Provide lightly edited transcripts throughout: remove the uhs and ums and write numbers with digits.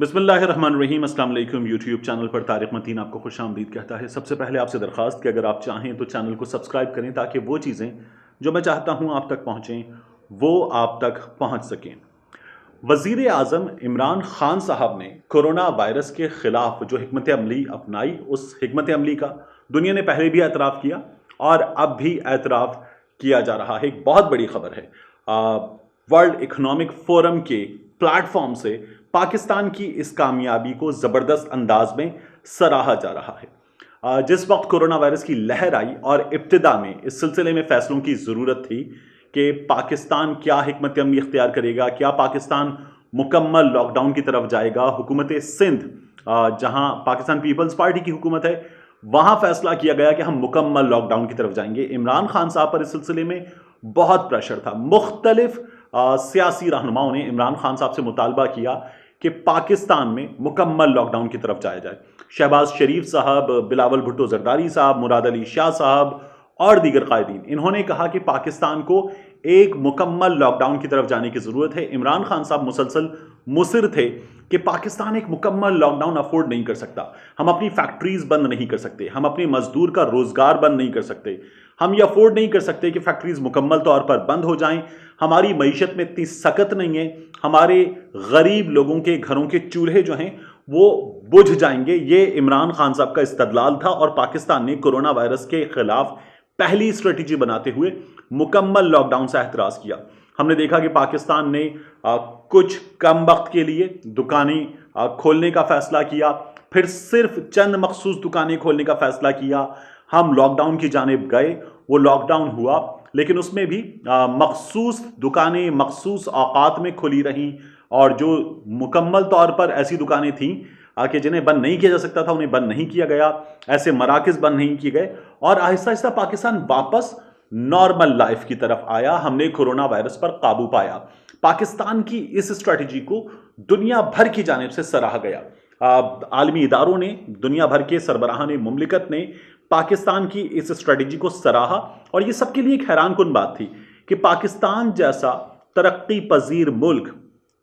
बिस्मिल्लाहिर्रहमानिर्रहीम। अस्सलाम वालेकुम। यूट्यूब चैनल पर तारिक मतीन आपको खुश आमदीद कहता है। सबसे पहले आपसे दरख्वास्त कि अगर आप चाहें तो चैनल को सब्सक्राइब करें ताकि वो चीज़ें जो मैं चाहता हूँ आप तक पहुँचें वो आप तक पहुँच सकें। वज़ीर आज़म इमरान खान साहब ने कोरोना वायरस के ख़िलाफ़ जो हिकमत अमली अपनाई, उस हिकमत अमली का दुनिया ने पहले भी एतराफ़ किया और अब भी एतराफ़ किया जा रहा है। एक बहुत बड़ी खबर है, वर्ल्ड इकनॉमिक फोरम के प्लेटफॉर्म से पाकिस्तान की इस कामयाबी को ज़बरदस्त अंदाज में सराहा जा रहा है। जिस वक्त कोरोना वायरस की लहर आई और इब्तिदा में इस सिलसिले में फ़ैसलों की ज़रूरत थी कि पाकिस्तान क्या हिकमत अमली इख्तियार करेगा, क्या पाकिस्तान मुकम्मल लॉकडाउन की तरफ जाएगा। हुकूमत सिंध, जहां पाकिस्तान पीपल्स पार्टी की हुकूमत है, वहां फैसला किया गया कि हम मुकम्मल लॉकडाउन की तरफ जाएंगे। इमरान खान साहब पर इस सिलसिले में बहुत प्रेशर था। मुख्तलिफ सियासी रहनुमाओं ने इमरान खान साहब से मुतालबा किया कि पाकिस्तान में मुकम्मल लॉकडाउन की तरफ जाया जाए। शहबाज शरीफ साहब, बिलावल भुट्टो जरदारी साहब, मुराद अली शाह साहब और दीगर कायदीन, इन्होंने कहा कि पाकिस्तान को एक मुकम्मल लॉकडाउन की तरफ जाने की ज़रूरत है। इमरान खान साहब मुसलसल मुसिर थे कि पाकिस्तान एक मुकम्मल लॉकडाउन अफोर्ड नहीं कर सकता। हम अपनी फैक्ट्रीज बंद नहीं कर सकते, हम अपने मजदूर का रोजगार बंद नहीं कर सकते, हम ये अफोर्ड नहीं कर सकते कि फैक्ट्रीज मुकम्मल तौर पर बंद हो जाएं। हमारी मईशत में इतनी सकत नहीं है, हमारे गरीब लोगों के घरों के चूल्हे जो हैं वो बुझ जाएंगे। ये इमरान खान साहब का इस्तदलाल था और पाकिस्तान ने कोरोना वायरस के खिलाफ पहली स्ट्रेटेजी बनाते हुए मुकम्मल लॉकडाउन से एतराज़ किया। हमने देखा कि पाकिस्तान ने कुछ कम वक्त के लिए दुकानें खोलने का फैसला किया, फिर सिर्फ चंद मखसूस दुकानें खोलने का फैसला किया। हम लॉकडाउन की जानिब गए, वो लॉकडाउन हुआ, लेकिन उसमें भी मखसूस दुकानें मखसूस औकात में खुली रहीं और जो मुकम्मल तौर पर ऐसी दुकानें थीं कि जिन्हें बंद नहीं किया जा सकता था उन्हें बंद नहीं किया गया, ऐसे मराकज़ बंद नहीं किए गए और आहिस्ता आहिस्ता पाकिस्तान वापस नॉर्मल लाइफ की तरफ आया। हमने कोरोना वायरस पर काबू पाया। पाकिस्तान की इस स्ट्रैटेजी को दुनिया भर की जानिब से सराहा गया। आलमी इदारों ने, दुनिया भर के सरबराहान मुमलिकत ने पाकिस्तान की इस स्ट्रैटेजी को सराहा और ये सबके लिए एक हैरान कुन बात थी कि पाकिस्तान जैसा तरक्की पजीर मुल्क,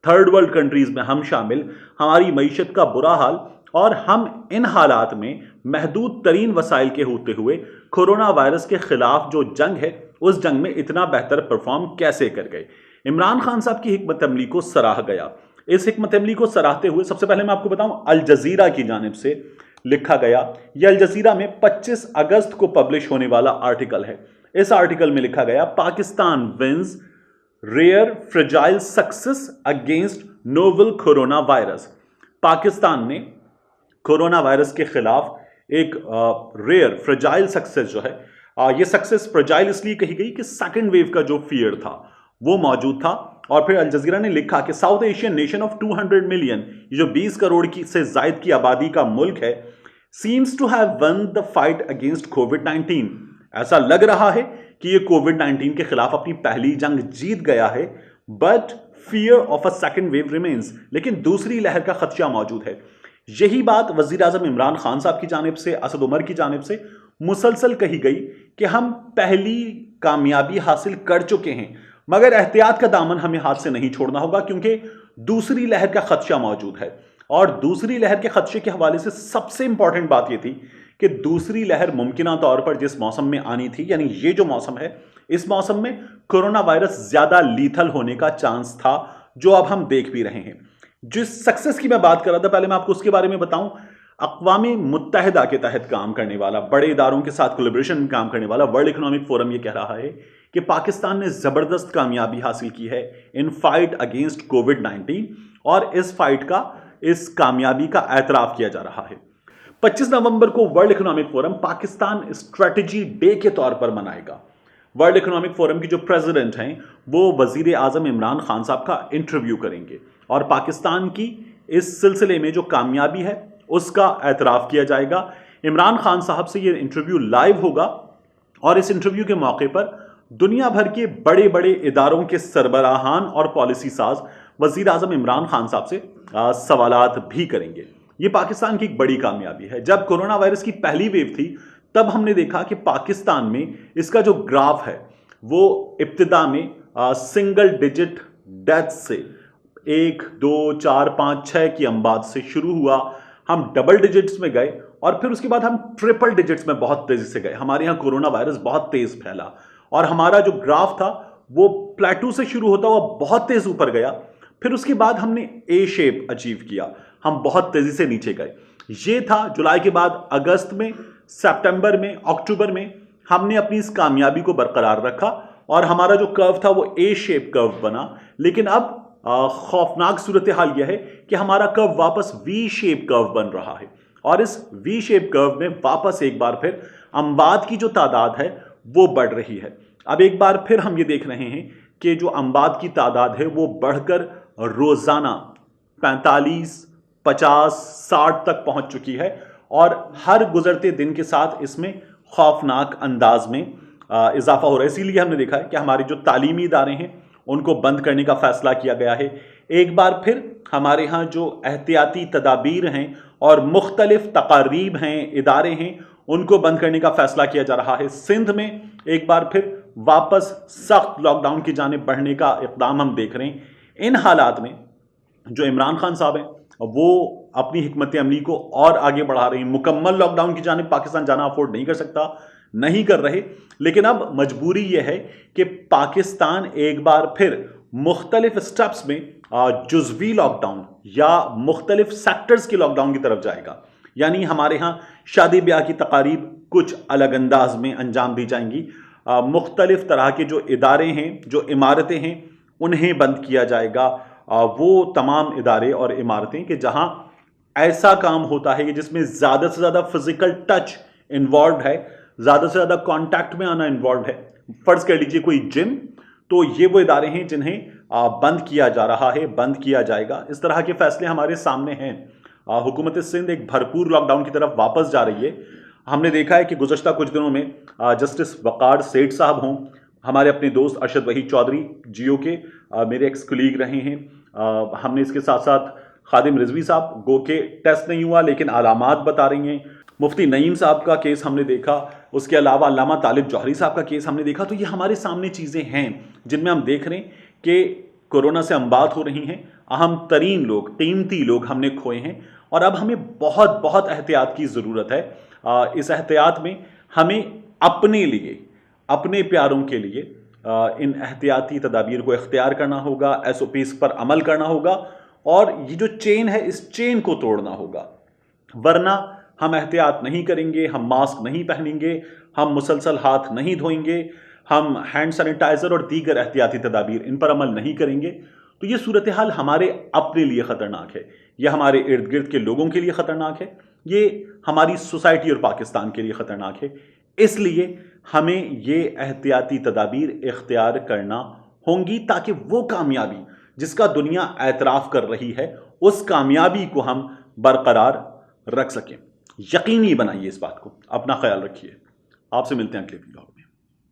थर्ड वर्ल्ड कंट्रीज में हम शामिल, हमारी मईशत का बुरा हाल और हम इन हालात में महदूद तरीन वसाइल के होते हुए कोरोना वायरस के खिलाफ जो जंग है उस जंग में इतना बेहतर परफॉर्म कैसे कर गए। इमरान खान साहब की हिकमत अमली को सराहा गया। इस हिकमत अमली को सराहते हुए सबसे पहले मैं आपको बताऊं, अल जजीरा की जानिब से लिखा गया, यह अल जजीरा में 25 अगस्त को पब्लिश होने वाला आर्टिकल है। इस आर्टिकल में लिखा गया, Pakistan wins rare fragile success against novel corona virus. Pakistan ने कोरोना वायरस के खिलाफ एक रेयर फ्रेजाइल सक्सेस जो है, ये सक्सेस फ्रेजाइल इसलिए कही गई कि सेकेंड वेव का जो फियर था वो मौजूद था। और फिर अल जजीरा ने लिखा कि south Asian nation of 200 million, ये जो 20 करोड़ की से जायद की आबादी का मुल्क है, seems to have one the fight against कोविड-19। ऐसा लग रहा है कि ये कोविड-19 के खिलाफ अपनी पहली जंग जीत गया है, but fear of a second wave remains, लेकिन दूसरी लहर का खदशा मौजूद है। यही बात वजीर आजम इमरान खान साहब की जानिब से, असद उमर की जानिब से मुसलसल कही गई कि हम पहली कामयाबी हासिल कर चुके हैं, मगर एहतियात का दामन हमें हाथ से नहीं छोड़ना होगा क्योंकि दूसरी लहर का खदशा मौजूद है। और दूसरी लहर के खदशे के हवाले से सबसे इंपॉर्टेंट बात यह थी कि दूसरी लहर मुमकिना तौर पर जिस मौसम में आनी थी, यानी ये जो मौसम है, इस मौसम में कोरोना वायरस ज्यादा लीथल होने का चांस था, जो अब हम देख भी रहे हैं। जिस सक्सेस की मैं बात कर रहा था, पहले मैं आपको उसके बारे में बताऊं। अक़वाम मुत्तहिदा के तहत काम करने वाला, बड़े इदारों के साथ कोलैबोरेशन में काम करने वाला वर्ल्ड इकनॉमिक फोरम ये कह रहा है कि पाकिस्तान ने जबरदस्त कामयाबी हासिल की है इन फाइट अगेंस्ट कोविड-19 और इस कामयाबी का एतराफ किया जा रहा है। 25 नवंबर को world economic forum Pakistan strategy day के तौर पर मनाएगा। वर्ल्ड इकनॉमिक फोरम की जो प्रेसिडेंट हैं वो वजीर आजम इमरान खान साहब का इंटरव्यू करेंगे और पाकिस्तान की इस सिलसिले में जो कामयाबी है उसका एतराफ किया जाएगा। इमरान खान साहब से ये इंटरव्यू लाइव होगा और इस इंटरव्यू के मौके पर दुनिया भर के बड़े बड़े इदारों के सरबराहान और पॉलिसी साज वजीर आजम इमरान खान साहब से सवालात भी करेंगे। ये पाकिस्तान की एक बड़ी कामयाबी है। जब कोरोना वायरस की पहली वेव थी तब हमने देखा कि पाकिस्तान में इसका जो ग्राफ है वो इब्तिदा में सिंगल डिजिट डेथ से 1, 2, 4, 5, 6 की अमबात से शुरू हुआ, हम डबल डिजिट्स में गए और फिर उसके बाद हम ट्रिपल डिजिट्स में बहुत तेजी से गए। हमारे यहाँ कोरोना वायरस बहुत तेज फैला और हमारा जो ग्राफ था वो प्लेटू से शुरू होता हुआ बहुत तेज ऊपर गया, फिर उसके बाद हमने ए शेप अचीव किया, हम बहुत तेजी से नीचे गए। ये था जुलाई के बाद अगस्त में, सितंबर में, अक्टूबर में हमने अपनी इस कामयाबी को बरकरार रखा और हमारा जो कर्व था वो ए शेप कर्व बना। लेकिन अब खौफनाक सूरत हाल यह है कि हमारा कर्व वापस वी शेप कर्व बन रहा है और इस वी शेप कर्व में वापस एक बार फिर अमवात की जो तादाद है वो बढ़ रही है। अब एक बार फिर हम ये देख रहे हैं कि जो अमवात की तादाद है वो बढ़कर रोजाना 45, 50, 60 तक पहुंच चुकी है और हर गुजरते दिन के साथ इसमें खौफनाक अंदाज में इजाफा हो रहा है। इसीलिए हमने देखा है कि हमारे जो तालीमी इदारे हैं उनको बंद करने का फैसला किया गया है। एक बार फिर हमारे यहाँ जो एहतियाती तदाबीर हैं और मुख्तलिफ तकारीब हैं, इदारे हैं, उनको बंद करने का फैसला किया जा रहा है। सिंध में एक बार फिर वापस सख्त लॉकडाउन की जानिब बढ़ने का इक़दाम हम देख रहे हैं। इन हालात में जो इमरान खान साहब हैं वो अपनी हिकमत अमली को और आगे बढ़ा रहे हैं। मुकम्मल लॉकडाउन की जानिब पाकिस्तान जाना अफोर्ड नहीं कर सकता, नहीं कर रहे, लेकिन अब मजबूरी यह है कि पाकिस्तान एक बार फिर मुख्तलिफ स्टेप्स में जुज़वी लॉकडाउन या मुख्तलिफ सेक्टर्स के लॉकडाउन की तरफ जाएगा। यानी हमारे यहाँ शादी ब्याह की तकारीब कुछ अलग अंदाज में अंजाम दी जाएंगी, मुख्तलिफ तरह के जो इदारे हैं, जो इमारतें हैं, उन्हें बंद किया जाएगा। वो तमाम इदारे और इमारतें कि जहाँ ऐसा काम होता है कि जिसमें ज़्यादा से ज़्यादा फिजिकल टच इन्वॉल्व है, ज़्यादा से ज़्यादा कांटेक्ट में आना इन्वॉल्व है, फ़र्ज़ कर लीजिए कोई जिम, तो ये वो इदारे हैं जिन्हें बंद किया जा रहा है, बंद किया जाएगा। इस तरह के फैसले हमारे सामने हैं। हुकूमत सिंध एक भरपूर लॉकडाउन की तरफ वापस जा रही है। हमने देखा है कि गुज़श्ता कुछ दिनों में जस्टिस वक़ार सेठ साहब हों, हमारे अपने दोस्त अरशद वहीद चौधरी जियो के मेरे एक्स कुलीग रहे हैं, हमने इसके साथ साथ खादिम रिजवी साहब गो के टेस्ट नहीं हुआ लेकिन अलामात बता रही हैं, मुफ्ती नईम साहब का केस हमने देखा, उसके अलावा अल्लामा तालिब जौहरी साहब का केस हमने देखा। तो ये हमारे सामने चीज़ें हैं जिनमें हम देख रहे हैं कि कोरोना से अमवात हो रही हैं, अहम तरीन लोग, कीमती लोग हमने खोए हैं और अब हमें बहुत बहुत एहतियात की ज़रूरत है। इस एहतियात में हमें अपने लिए, अपने प्यारों के लिए इन एहतियाती तदाबीर को इख्तियार करना होगा, SOPs पर अमल करना होगा और ये जो चेन है इस चेन को तोड़ना होगा। वरना हम एहतियात नहीं करेंगे, हम मास्क नहीं पहनेंगे, हम मुसलसल हाथ नहीं धोएंगे, हम हैंड सैनिटाइज़र और दीगर एहतियाती तदाबीर इन पर अमल नहीं करेंगे, तो ये सूरत हाल हमारे अपने लिए ख़तरनाक है, यह हमारे इर्द गिर्द के लोगों के लिए ख़तरनाक है, ये हमारी सोसाइटी और पाकिस्तान के लिए ख़तरनाक है। इसलिए हमें ये एहतियाती तदाबीर इख्तियार करना होंगी ताकि वो कामयाबी जिसका दुनिया एतराफ़ कर रही है उस कामयाबी को हम बरकरार रख सकें। यकीनी बनाइए इस बात को। अपना ख्याल रखिए। आपसे मिलते हैं अगले वीडियो में।